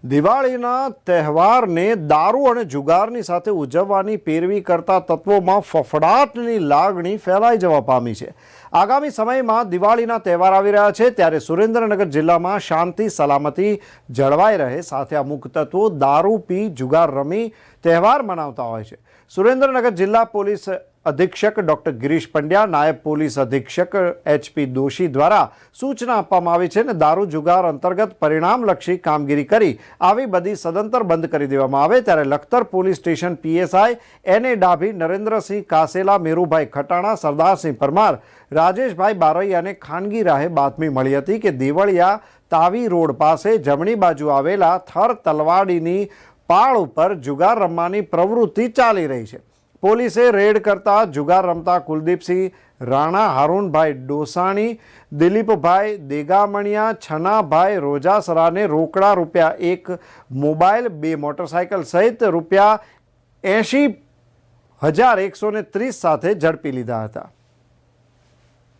દિવાળીના તહેવારને દારૂ અને જુગારની સાથે ઉજવવાની પેરવી કરતા તત્વોમાં ફફડાટની લાગણી ફેલાઈ જવા પામી છે. આગામી સમયમાં દિવાળીના તહેવાર આવી રહ્યા છે, ત્યારે સુરેન્દ્રનગર જિલ્લામાં શાંતિ સલામતી જળવાઈ રહે, સાથે અમુક તત્વો દારૂ પી જુગાર રમી તહેવાર મનાવતા હોય છે. સુરેન્દ્રનગર જિલ્લા પોલીસ અધિક્ષક ડૉક્ટર ગિરીશ પંડ્યા, નાયબ પોલીસ અધિક્ષક HP દોશી દ્વારા સૂચના આપવામાં આવી છે અને દારૂ જુગાર અંતર્ગત પરિણામલક્ષી કામગીરી કરી આવી બધી સદંતર બંધ કરી દેવામાં આવે. ત્યારે Lakhtar police station PSI NA Dabhi, Narendrasinh Kasela, Merubhai Khatana, Sardarsinh Parmar, Rajeshbhai બારૈયાને ખાનગી રાહે બાતમી મળી હતી કે દેવળિયા તાવી રોડ પાસે જમણી બાજુ આવેલા થર તલવાડીની પાળ ઉપર જુગાર રમવાની પ્રવૃત્તિ ચાલી રહી છે. પોલીસે રેડ કરતા જુગાર રમતા કુલદીપસિંહ રાણા, હારૂનભાઈ ડોસાણી, દિલીપભાઈ દેગામણિયા, છનાભાઈ રોજાસરાને રોકડા ₹1, મોબાઈલ, 2 મોટરસાયકલ સહિત ₹80,130 સાથે ઝડપી લીધા હતા.